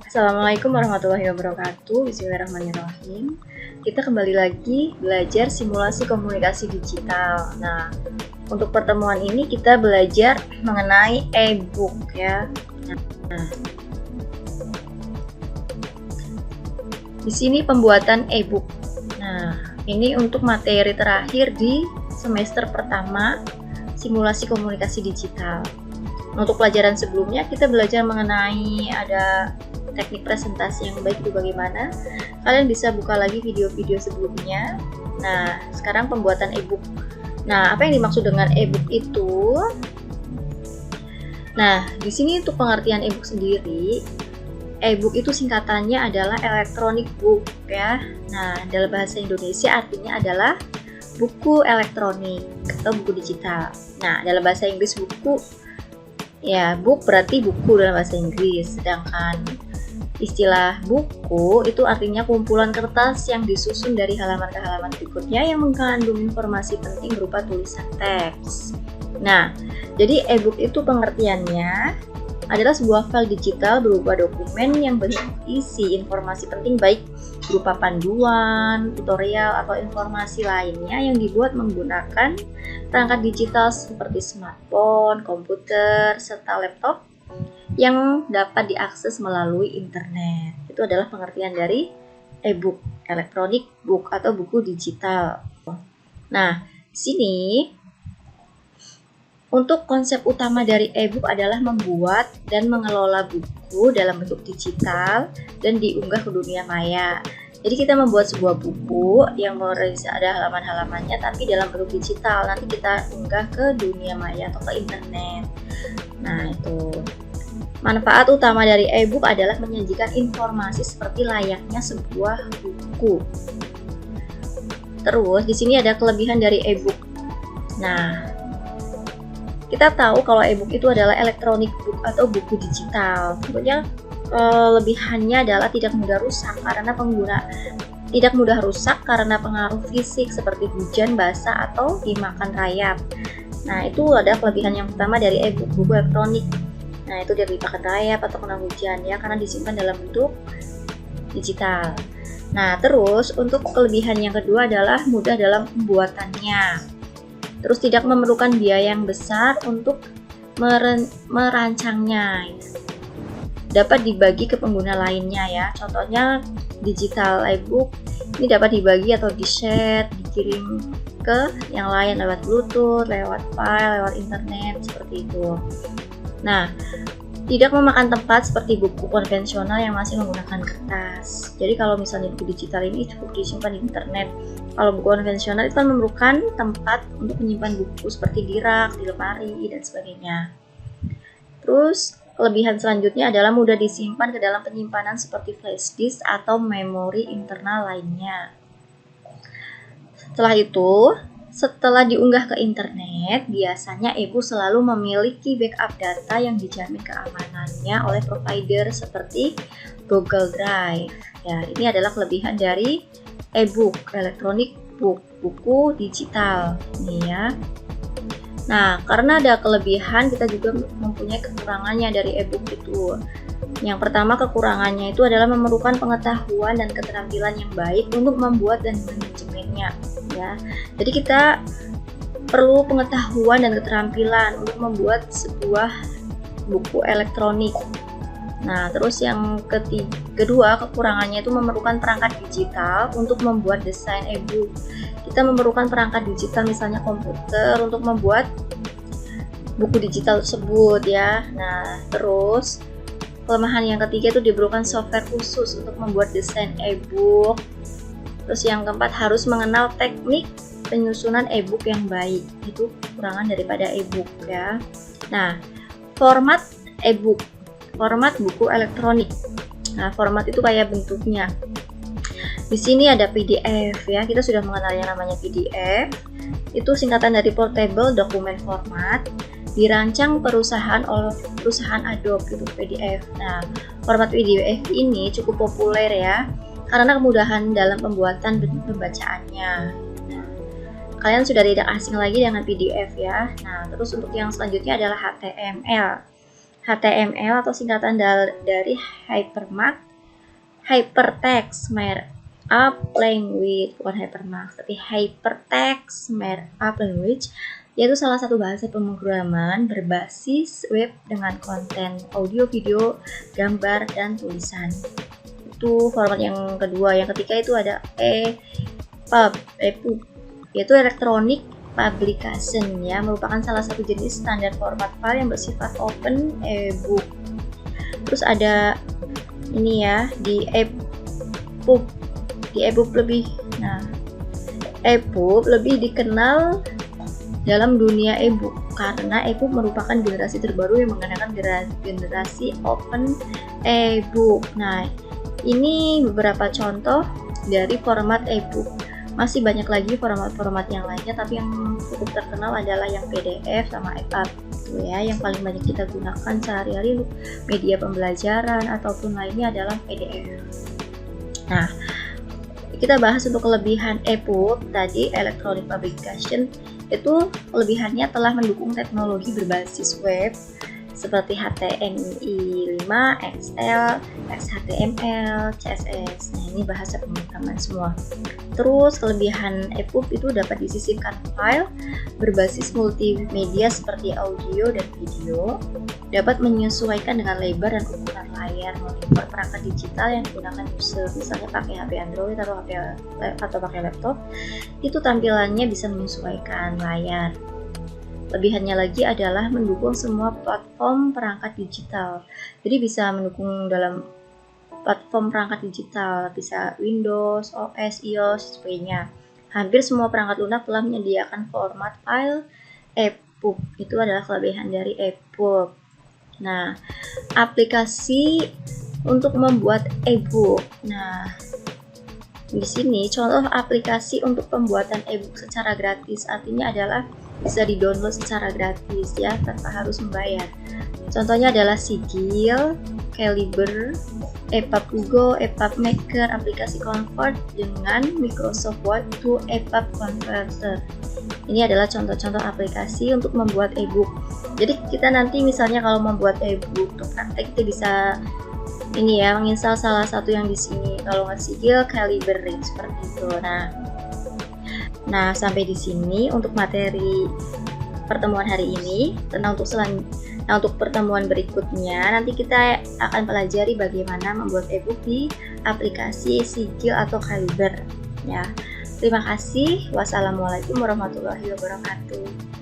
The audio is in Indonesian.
Assalamualaikum warahmatullahi wabarakatuh. Bismillahirrahmanirrahim. Kita kembali lagi belajar simulasi komunikasi digital. Nah, untuk pertemuan ini kita belajar mengenai e-book ya. Nah, di sini pembuatan e-book. Nah, ini untuk materi terakhir di semester pertama simulasi komunikasi digital. Untuk pelajaran sebelumnya kita belajar mengenai ada teknik presentasi yang baik itu bagaimana. Kalian bisa buka lagi video-video sebelumnya. Nah, sekarang pembuatan e-book. Nah, apa yang dimaksud dengan e-book itu? Nah, di sini untuk pengertian e-book sendiri, e-book itu singkatannya adalah electronic book ya. Nah, dalam bahasa Indonesia artinya adalah buku elektronik atau buku digital. Nah, dalam bahasa Inggris buku ya, book berarti buku dalam bahasa Inggris, sedangkan istilah buku itu artinya kumpulan kertas yang disusun dari halaman ke halaman berikutnya yang mengandung informasi penting berupa tulisan teks. Nah, jadi e-book itu pengertiannya adalah sebuah file digital berupa dokumen yang berisi informasi penting baik berupa panduan, tutorial, atau informasi lainnya yang dibuat menggunakan perangkat digital seperti smartphone, komputer, serta laptop yang dapat diakses melalui internet. Itu adalah pengertian dari e-book, electronic book atau buku digital. Nah, di sini untuk konsep utama dari e-book adalah membuat dan mengelola buku dalam bentuk digital dan diunggah ke dunia maya. Jadi kita membuat sebuah buku yang ada halaman-halamannya tapi dalam bentuk digital. Nanti kita unggah ke dunia maya atau ke internet. Nah, itu. Manfaat utama dari e-book adalah menyajikan informasi seperti layaknya sebuah buku. Terus di sini ada kelebihan dari e-book. Nah, kita tahu kalau e-book itu adalah electronic book atau buku digital. Tentunya kelebihannya adalah tidak mudah rusak karena pengaruh fisik seperti hujan, basah, atau dimakan rayap. Nah, itu ada kelebihan yang pertama dari e-book, buku elektronik. Nah, itu dia dimakan rayap atau kena hujan ya, karena disimpan dalam bentuk digital. Nah, terus untuk kelebihan yang kedua adalah mudah dalam pembuatannya. Terus tidak memerlukan biaya yang besar untuk merancangnya. Dapat dibagi ke pengguna lainnya ya. Contohnya digital e-book ini dapat dibagi atau di-share, dikirim ke yang lain lewat Bluetooth, lewat file, lewat internet seperti itu. Nah, tidak memakan tempat seperti buku konvensional yang masih menggunakan kertas. Jadi kalau misalnya buku digital ini cukup disimpan di internet. Kalau buku konvensional itu kan memerlukan tempat untuk menyimpan buku seperti di rak, di lemari, dan sebagainya. Terus kelebihan selanjutnya adalah mudah disimpan ke dalam penyimpanan seperti flash disk atau memori internal lainnya. Setelah diunggah ke internet, biasanya e-book selalu memiliki backup data yang dijamin keamanannya oleh provider seperti Google Drive. Ya, ini adalah kelebihan dari e-book, electronic book, buku digital. Ini ya. Nah, karena ada kelebihan, kita juga mempunyai kekurangannya dari e-book itu. Yang pertama, kekurangannya itu adalah memerlukan pengetahuan dan keterampilan yang baik untuk membuat dan manajemennya. Ya, jadi kita perlu pengetahuan dan keterampilan untuk membuat sebuah buku elektronik. Nah, terus yang kedua, kekurangannya itu memerlukan perangkat digital untuk membuat desain e-book. Kita memerlukan perangkat digital, misalnya komputer, untuk membuat buku digital tersebut ya. Nah, terus kelemahan yang ketiga itu diperlukan software khusus untuk membuat desain e-book. Terus yang keempat, harus mengenal teknik penyusunan e-book yang baik. Itu kekurangan daripada e-book ya. Nah, format e-book, format buku elektronik. Nah, format itu kayak bentuknya. Di sini ada PDF ya. Kita sudah mengenal yang namanya PDF. Itu singkatan dari Portable Document Format. Dirancang perusahaan Adobe itu PDF. Nah, format PDF ini cukup populer ya, karena kemudahan dalam pembuatan dan pembacaannya. kalian sudah tidak asing lagi dengan PDF ya. Nah, terus untuk yang selanjutnya adalah HTML. HTML atau singkatan dari Hypertext Markup Language, bukan Hypertext, tapi Hypertext Markup Language, yaitu salah satu bahasa pemrograman berbasis web dengan konten audio, video, gambar, dan tulisan. Itu format yang kedua. Yang ketiga itu ada EPUB, yaitu Electronic Publication ya, merupakan salah satu jenis standar format file yang bersifat open e-book. Terus ada ini ya, di EPUB EPUB lebih dikenal dalam dunia e-book karena e-book merupakan generasi terbaru yang menggunakan generasi open e-book. Nah, ini beberapa contoh dari format e-book. Masih banyak lagi format-format yang lainnya, tapi yang cukup terkenal adalah yang PDF sama EPUB gitu ya. Yang paling banyak kita gunakan sehari-hari untuk media pembelajaran ataupun lainnya adalah PDF. Nah, kita bahas untuk kelebihan EPUB tadi, Electronic Publication. Itu kelebihannya telah mendukung teknologi berbasis web seperti HTML5, Excel, XHTML, CSS. Nah, ini bahasa pemrograman semua. Terus kelebihan EPUB itu dapat disisipkan file berbasis multimedia seperti audio dan video, dapat menyesuaikan dengan lebar dan ukuran layar, monitor, perangkat digital yang digunakan user, misalnya pakai HP Android atau pakai laptop, itu tampilannya bisa menyesuaikan layar. Lebihannya lagi adalah mendukung semua platform perangkat digital. Jadi bisa mendukung dalam platform perangkat digital, bisa Windows, OS, iOS, sebagainya. Hampir semua perangkat lunak telah menyediakan format file EPUB. Itu adalah kelebihan dari EPUB. Nah, aplikasi untuk membuat e-book. Nah, di sini contoh aplikasi untuk pembuatan e-book secara gratis, artinya adalah bisa di-download secara gratis ya, tanpa harus membayar. Contohnya adalah Sigil, Calibre, EPUB Go, EPUB Maker, aplikasi Convert dengan Microsoft Word to EPUB Converter. Ini adalah contoh-contoh aplikasi untuk membuat e-book. Jadi kita nanti misalnya kalau membuat e-book untuk praktek, kita bisa ini ya, menginstal salah satu yang di sini. Kalau nggak Sigil, Calibre seperti itu. Nah, sampai di sini untuk materi pertemuan hari ini. Untuk pertemuan berikutnya nanti kita akan pelajari bagaimana membuat e-book di aplikasi Sigil atau Calibre ya. Terima kasih. Wassalamualaikum warahmatullahi wabarakatuh.